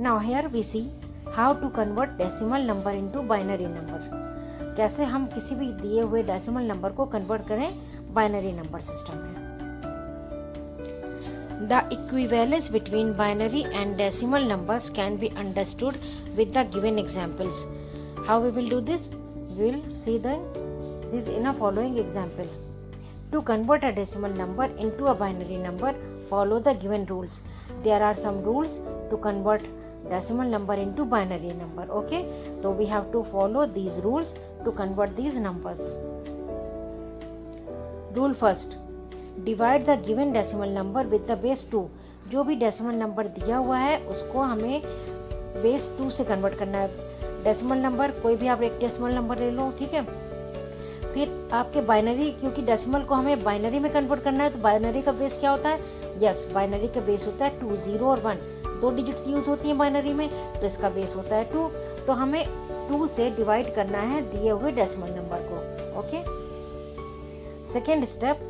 Now here we see how to convert decimal number into binary number. कैसे हम किसी भी दिए हुए डेसिमल नंबर को कन्वर्ट करें बाइनरी नंबर सिस्टम में। The equivalence between binary and decimal numbers can be understood with the given examples. How we will do this? We will see this in a following example. To convert a decimal number into a binary number, follow the given rules. There are some rules to convert decimal number into binary number. Okay, so we have to follow these rules to convert these numbers. Rule first. Divide the given decimal number with the base 2। जो भी decimal number दिया हुआ है उसको हमें base 2 से convert करना है। डेसिमल नंबर कोई भी आप एक डेसिमल नंबर ले लो, ठीक है। फिर आपके बाइनरी, क्योंकि डेसिमल को हमें बाइनरी में कन्वर्ट करना है, तो बाइनरी का बेस क्या होता है? यस, बाइनरी का बेस होता है 2, 0 और 1। 2 डिजिट्स यूज होती हैं बाइनरी में, तो इसका बेस होता है 2। तो हमें 2 से डिवाइड करना है दिए हुए डेसिमल नंबर को। Okay, second step,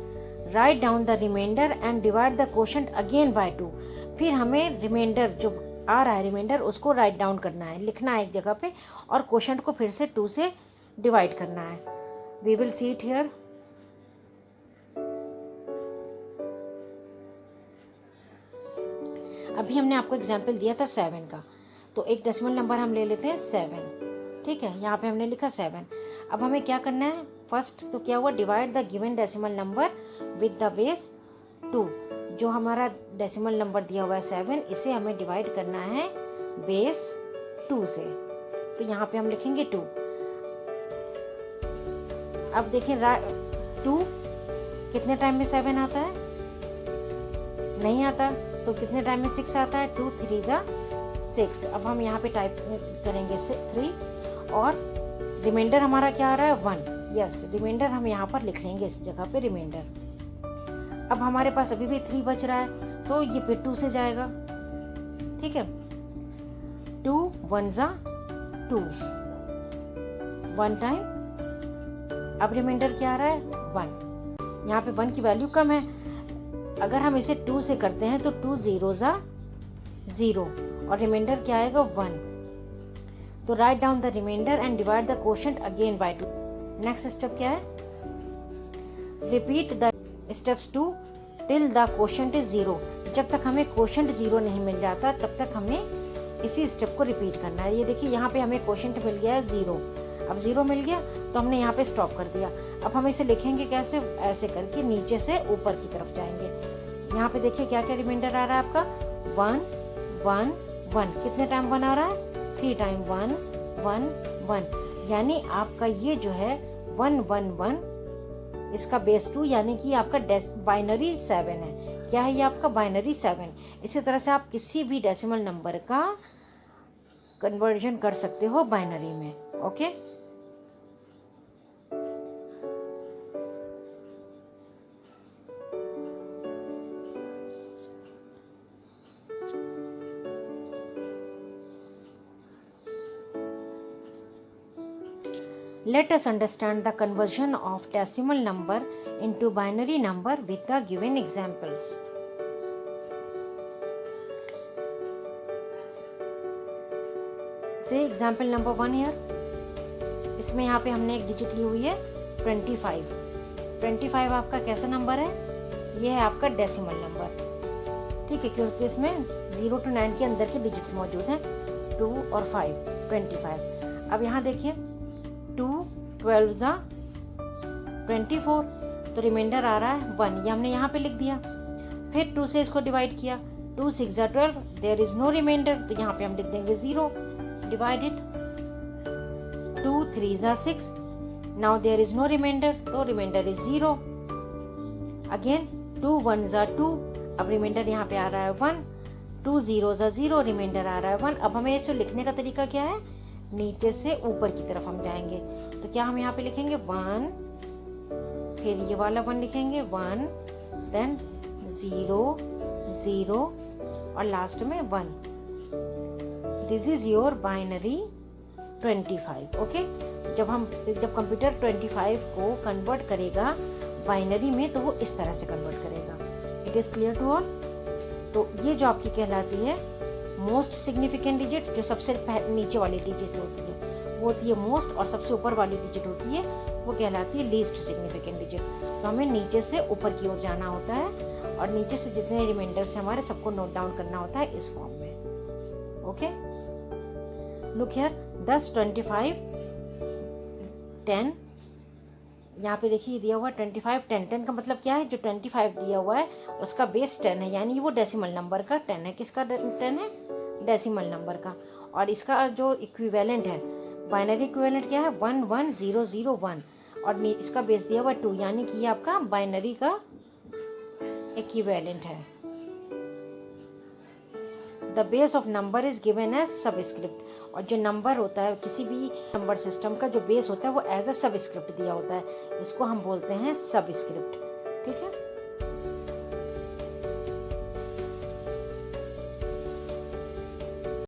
write down the remainder and divide the quotient again by 2। फिर हमें रिमाइंडर जो आ रहा है रिमाइंडर उसको राइट डाउन करना है, लिखना है एक जगह पे, और क्वोशंट को फिर से 2 से डिवाइड करना है। We will see it here. अभी हमने आपको एग्जाम्पल दिया था 7 का, तो एक डेसिमल नंबर हम ले लेते हैं 7, ठीक है। यहाँ पे हमने लिखा 7। अब हमें क्या करना है? फर्स्ट तो क्या हुआ, divide the given decimal number with the base 2। जो हमारा डेसिमल नंबर दिया हुआ है 7, इसे हमें डिवाइड करना है बेस 2 से। तो यहाँ पे हम लिखेंगे 2। अब देखें 2 कितने टाइम में 7 आता है? नहीं आता। तो कितने टाइम में 6 आता है? 2 3 जा 6। अब हम यहाँ पे टाइप करेंगे 3 और रिमाइंडर हमारा क्या आ रहा है? 1। यस, रिमाइंडर हम यहाँ पर लिख लेंगे इस जगह पे रिमाइंडर। अब हमारे पास अभी भी 3 बच रहा है, तो ये फिर 2 से जाएगा, ठीक है। 2 1 जा 2, 1 टाइम। अब रिमाइंडर क्या आ रहा है? 1। यहाँ पे 1 की वैल्यू कम है। अगर हम इसे 2 से करते हैं तो 2 0 जा 0 और रिमाइंडर क्या आएगा? 1। तो write down the remainder and divide the quotient again by 2। Next step क्या है? Repeat the steps 2 till the quotient is 0। जब तक हमें क्वोशंट 0 नहीं मिल जाता तब तक हमें इसी स्टेप को रिपीट करना है। ये देखिए यहाँ पे हमें क्वोशंट मिल गया है 0। अब 0 मिल गया तो हमने यहाँ पे स्टॉप कर दिया। अब हम इसे लिखेंगे कैसे? ऐसे करके नीचे से ऊपर की तरफ जाएंगे। यहाँ पे देखिए क्या क्या रिमाइंडर आ रहा है आपका? 1 1 1। कितने टाइम 1 आ रहा है? 3 टाइम 1 1 1। यानी आपका ये जो है 1 1 1, इसका बेस 2, यानी कि आपका बाइनरी 7 है। क्या है ये आपका? बाइनरी 7। इसी तरह से आप किसी भी डेसिमल नंबर का कन्वर्जन कर सकते हो बाइनरी में। Okay, let us understand the conversion of decimal number into binary number with the given examples. Say example number 1 here. इसमें यहाँ पे हमने एक डिजिट ली हुई है 25। 25 आपका कैसा नंबर है? ये है आपका डेसिमल नंबर, ठीक है, क्योंकि इसमें 0 to 9 के अंदर के डिजिट्स मौजूद हैं, 2 और 5, 25। अब यहाँ देखिए 2 12 जा 24, तो रिमाइंडर आ रहा है 1। ये हमने यहाँ पे लिख दिया। फिर 2 से इसको डिवाइड किया, 2 6 जा 12, देयर इज नो रिमाइंडर, तो यहाँ पे हम लिख देंगे 0। डिवाइडेड 2 3 जा 6, now there is no remainder, तो रिमाइंडर इज 0। अगेन 2 1 जा 2, अब रिमाइंडर यहाँ पे आ रहा है 1। 2 0 जा 0, रिमाइंडर आ रहा है 1। अब हमें इसे लिखने का तरीका क्या है? नीचे से ऊपर की तरफ हम जाएंगे। तो क्या हम यहाँ पे लिखेंगे 1, फिर ये वाला 1 लिखेंगे 1, देन 0 0 और लास्ट में 1। This is your binary 25। Okay, जब कंप्यूटर 25 को कन्वर्ट करेगा बाइनरी में तो वो इस तरह से कन्वर्ट करेगा। It is clear to all? तो ये जो आपकी कहलाती है मोस्ट सिग्निफिकेंट डिजिट जो सबसे नीचे वाली डिजिट होती है वो होती है मोस्ट, और सबसे ऊपर वाली डिजिट होती है वो कहलाती है लीस्ट सिग्निफिकेंट डिजिट। तो हमें नीचे से ऊपर की ओर जाना होता है और नीचे से जितने रिमाइंडर्स हैं हमारे सबको नोट डाउन करना होता है इस फॉर्म में। Okay, look here 10, 25, 10। यहाँ पे देखिए दिया हुआ 25, 10। 10 का मतलब क्या है, जो 25 दिया हुआ है उसका बेस 10 है, यानी वो डेसिमल नंबर का 10 है। किसका 10 है? डेसिमल नंबर का। और इसका जो इक्विवेलेंट है, बाइनरी इक्विवेलेंट क्या है? 1 1 0 0 1, और इसका बेस दिया हुआ 2, यानी कि ये आपका बाइनरी का इक्विवेलेंट है। The base of number is given as subscript, और जो नंबर होता है किसी भी नंबर सिस्टम का जो बेस होता है वो एज अ सबस्क्रिप्ट दिया होता है, इसको हम बोलते हैं सबस्क्रिप्ट। ठीक है।